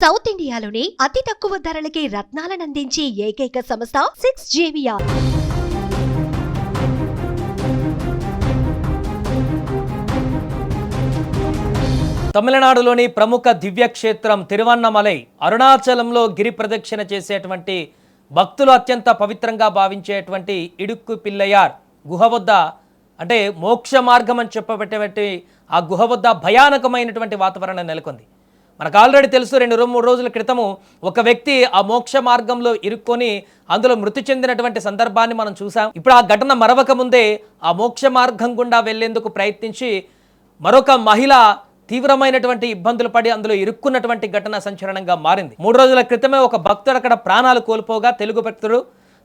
South ఇండియాలోనే అతి తక్కువ ధరలకి రత్నాలనందించే ఏకైక సంస్థ 6JVR. తమిళనాడులోని ప్రముఖ దివ్యక్షేత్రం తిరువన్నమలై అరుణాచలంలో గిరి ప్రదక్షిణ చేసేటువంటి భక్తులు అత్యంత పవిత్రంగా భావించేటువంటి ఇడుక్కు పిల్లయార్ గుహ వద్ద అంటే మోక్ష మార్గం అని చెప్పబెట్టేటువంటి ఆ గుహ వద్ద భయానకమైనటువంటి వాతావరణం నెలకొంది. మనకు ఆల్రెడీ తెలుసు, 2-3 రోజుల క్రితము ఒక వ్యక్తి ఆ మోక్ష మార్గంలో ఇరుక్కొని అందులో మృతి చెందినటువంటి సందర్భాన్ని మనం చూసాం. ఇప్పుడు ఆ ఘటన మరవక ముందే ఆ మోక్ష మార్గం గుండా వెళ్లేందుకు ప్రయత్నించి మరొక మహిళ తీవ్రమైనటువంటి ఇబ్బందులు పడి అందులో ఇరుక్కున్నటువంటి ఘటన సంచలనంగా మారింది. 3 రోజుల క్రితమే ఒక భక్తుడు అక్కడ ప్రాణాలు కోల్పోగా తెలుగు భక్తుడు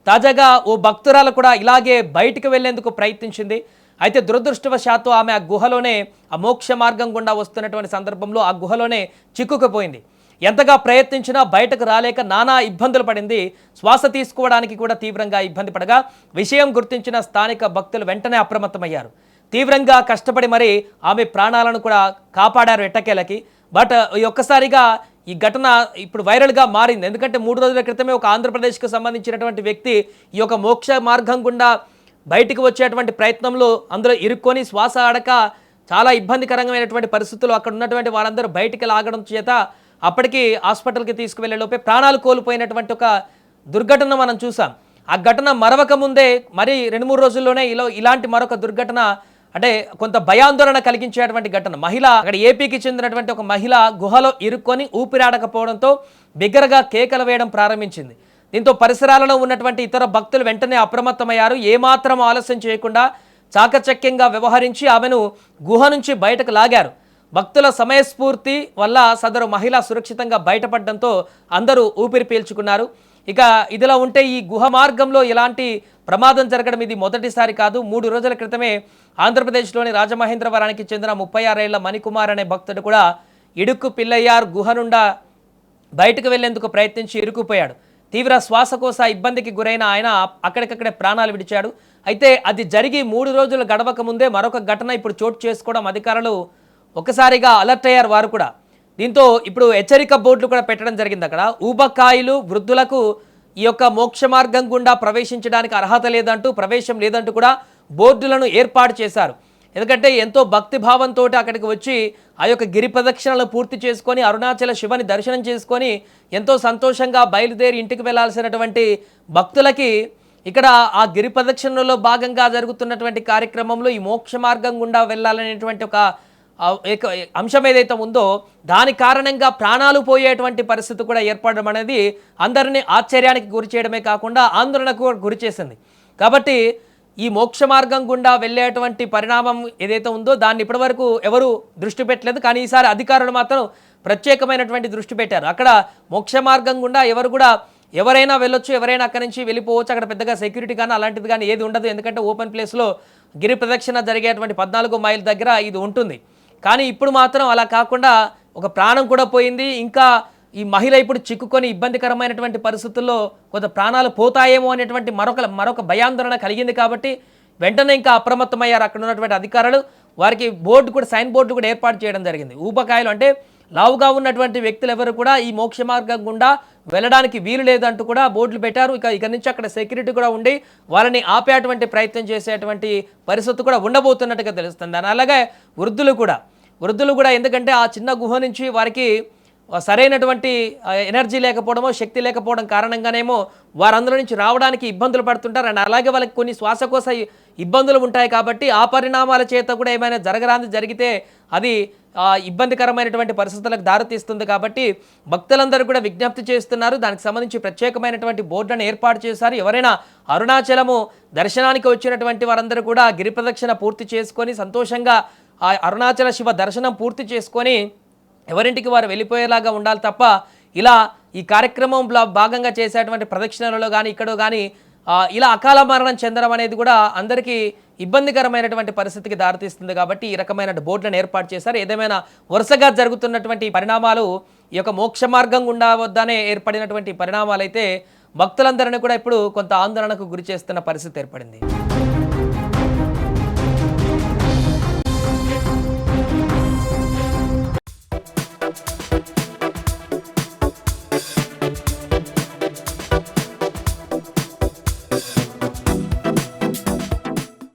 తాజాగా ఓ భక్తురాలు కూడా ఇలాగే బయటికి వెళ్లేందుకు ప్రయత్నించింది. అయితే దురదృష్టవశాత్తు ఆమె ఆ గుహలోనే ఆ మోక్ష మార్గం గుండా వస్తున్నటువంటి సందర్భంలో ఆ గుహలోనే చిక్కుకుపోయింది. ఎంతగా ప్రయత్నించినా బయటకు రాలేక నానా ఇబ్బందులు పడింది. శ్వాస తీసుకోవడానికి కూడా తీవ్రంగా ఇబ్బంది పడగా విషయం గుర్తించిన స్థానిక భక్తులు వెంటనే అప్రమత్తమయ్యారు. తీవ్రంగా కష్టపడి మరి ఆమె ప్రాణాలను కూడా కాపాడారు ఎట్టకేలకి. బట్ ఒక్కసారిగా ఈ ఘటన ఇప్పుడు వైరల్గా మారింది. ఎందుకంటే 3 రోజుల క్రితమే ఒక ఆంధ్రప్రదేశ్కు సంబంధించినటువంటి వ్యక్తి ఈ యొక్క మోక్ష మార్గం గుండా బయటికి వచ్చేటువంటి ప్రయత్నంలో అందులో ఇరుక్కొని శ్వాస ఆడక చాలా ఇబ్బందికరమైనటువంటి పరిస్థితుల్లో అక్కడ ఉన్నటువంటి వారందరూ బయటికి లాగడం చేత అప్పటికి హాస్పిటల్కి తీసుకువెళ్లే లోపే ప్రాణాలు కోల్పోయినటువంటి ఒక దుర్ఘటన మనం చూసాం. ఆ ఘటన మరవక ముందే మరి 2-3 రోజుల్లోనే ఇలాంటి మరొక దుర్ఘటన అంటే కొంత భయాందోళన కలిగించేటువంటి ఘటన. మహిళ అక్కడ ఏపీకి చెందినటువంటి ఒక మహిళ గుహలో ఇరుక్కొని ఊపిరాడకపోవడంతో బిగ్గరగా కేకలు వేయడం ప్రారంభించింది. దీంతో పరిసరాలలో ఉన్నటువంటి ఇతర భక్తులు వెంటనే అప్రమత్తమయ్యారు. ఏమాత్రం ఆలస్యం చేయకుండా చాకచక్యంగా వ్యవహరించి ఆమెను గుహ నుంచి బయటకు లాగారు. భక్తుల సమయస్ఫూర్తి వల్ల సదరు మహిళ సురక్షితంగా బయటపడడంతో అందరూ ఊపిరి పీల్చుకున్నారు. ఇక ఇదిలా ఉంటే ఈ గుహ మార్గంలో ఎలాంటి ప్రమాదం జరగడం ఇది మొదటిసారి కాదు. 3 రోజుల క్రితమే ఆంధ్రప్రదేశ్లోని రాజమహేంద్రవరానికి చెందిన 36 ఏళ్ల మణికుమార్ అనే భక్తుడు కూడా ఇడుక్కు పిల్లయ్యార్ గుహ నుండా బయటకు వెళ్లేందుకు ప్రయత్నించి ఇరుక్కుపోయాడు. తీవ్ర శ్వాసకోశ ఇబ్బందికి గురైన ఆయన అక్కడికక్కడే ప్రాణాలు విడిచాడు. అయితే అది జరిగి 3 రోజులు గడవక ముందే మరొక ఘటన ఇప్పుడు చోటు చేసుకోవడం అధికారులు ఒక్కసారిగా అలర్ట్ అయ్యారు వారు కూడా. దీంతో ఇప్పుడు హెచ్చరిక బోర్డులు కూడా పెట్టడం జరిగింది. అక్కడ ఊబకాయలు వృద్ధులకు ఈ యొక్క మోక్ష మార్గం గుండా ప్రవేశించడానికి అర్హత లేదంటూ ప్రవేశం లేదంటూ కూడా బోర్డులను ఏర్పాటు చేశారు. ఎందుకంటే ఎంతో భక్తిభావంతో అక్కడికి వచ్చి ఆ యొక్క గిరి ప్రదక్షిణలు పూర్తి చేసుకొని అరుణాచల శివని దర్శనం చేసుకొని ఎంతో సంతోషంగా బయలుదేరి ఇంటికి వెళ్లాల్సినటువంటి భక్తులకి ఇక్కడ ఆ గిరి ప్రదక్షిణలో భాగంగా జరుగుతున్నటువంటి కార్యక్రమంలో ఈ మోక్ష మార్గం గుండా వెళ్ళాలనేటువంటి ఒక అంశం ఏదైతే ఉందో దాని కారణంగా ప్రాణాలు పోయేటువంటి పరిస్థితి కూడా ఏర్పడడం అనేది అందరినీ ఆశ్చర్యానికి గురి చేయడమే కాకుండా ఆందోళనకు గురి చేసింది. కాబట్టి ఈ మోక్ష మార్గం గుండా వెళ్ళేటువంటి పరిణామం ఏదైతే ఉందో దాన్ని ఇప్పటివరకు ఎవరు దృష్టి పెట్టలేదు. కానీ ఈసారి అధికారులు మాత్రం ప్రత్యేకమైనటువంటి దృష్టి పెట్టారు. అక్కడ మోక్ష మార్గం గుండా ఎవరైనా వెళ్ళొచ్చు, ఎవరైనా అక్కడి నుంచి వెళ్ళిపోవచ్చు. అక్కడ పెద్దగా సెక్యూరిటీ కానీ అలాంటిది కానీ ఏది ఉండదు. ఎందుకంటే ఓపెన్ ప్లేస్లో గిరి ప్రదక్షిణ జరిగేటువంటి 14 మైల్ దగ్గర ఇది ఉంటుంది. కానీ ఇప్పుడు మాత్రం అలా కాకుండా ఒక ప్రాణం కూడా పోయింది. ఇంకా ఈ మహిళ ఇప్పుడు చిక్కుకొని ఇబ్బందికరమైనటువంటి పరిస్థితుల్లో కొంత ప్రాణాలు పోతాయేమో అనేటువంటి మరొక భయాందోళన కలిగింది. కాబట్టి వెంటనే ఇంకా అప్రమత్తమయ్యారు అక్కడ ఉన్నటువంటి అధికారులు. వారికి సైన్ బోర్డు కూడా ఏర్పాటు చేయడం జరిగింది. ఊబకాయలు అంటే లావుగా ఉన్నటువంటి వ్యక్తులు ఎవరు కూడా ఈ మోక్ష మార్గం గుండా వెళ్ళడానికి వీలు లేదంటూ కూడా బోర్డులు పెట్టారు. ఇక నుంచి అక్కడ సెక్యూరిటీ కూడా ఉండి వాళ్ళని ఆపేటువంటి ప్రయత్నం చేసేటువంటి పరిస్థితి కూడా ఉండబోతున్నట్టుగా తెలుస్తుంది. అలాగే వృద్ధులు కూడా ఎందుకంటే ఆ చిన్న గుహ నుంచి వారికి సరైనటువంటి ఎనర్జీ లేకపోవడమో శక్తి లేకపోవడం కారణంగానేమో వారందరి నుంచి రావడానికి ఇబ్బందులు పడుతుంటారు. అండ్ అలాగే వాళ్ళకి కొన్ని శ్వాసకోశ ఇబ్బందులు ఉంటాయి. కాబట్టి ఆ పరిణామాల చేత కూడా ఏమైనా జరిగితే అది ఇబ్బందికరమైనటువంటి పరిస్థితులకు దారితీస్తుంది. కాబట్టి భక్తులందరూ కూడా విజ్ఞప్తి చేస్తున్నారు. దానికి సంబంధించి ప్రత్యేకమైనటువంటి బోర్డులను ఏర్పాటు చేశారు. ఎవరైనా అరుణాచలము దర్శనానికి వచ్చినటువంటి వారందరూ కూడా గిరి ప్రదక్షిణ పూర్తి చేసుకొని సంతోషంగా ఆ అరుణాచల శివ దర్శనం పూర్తి చేసుకొని ఎవరింటికి వారు వెళ్ళిపోయేలాగా ఉండాలి తప్ప ఇలా ఈ కార్యక్రమంలో భాగంగా చేసేటువంటి ప్రదక్షిణలలో కానీ ఇక్కడ కానీ ఇలా అకాల మరణం చెందడం అనేది కూడా అందరికీ ఇబ్బందికరమైనటువంటి పరిస్థితికి దారితీస్తుంది. కాబట్టి ఈ రకమైన బోర్డులను ఏర్పాటు చేశారు. ఏదేమైనా వరుసగా జరుగుతున్నటువంటి పరిణామాలు ఈ యొక్క మోక్ష మార్గం గుండా వద్దనే ఏర్పడినటువంటి పరిణామాలు అయితే భక్తులందరినీ కూడా ఇప్పుడు కొంత ఆందోళనకు గురి చేస్తున్న పరిస్థితి ఏర్పడింది.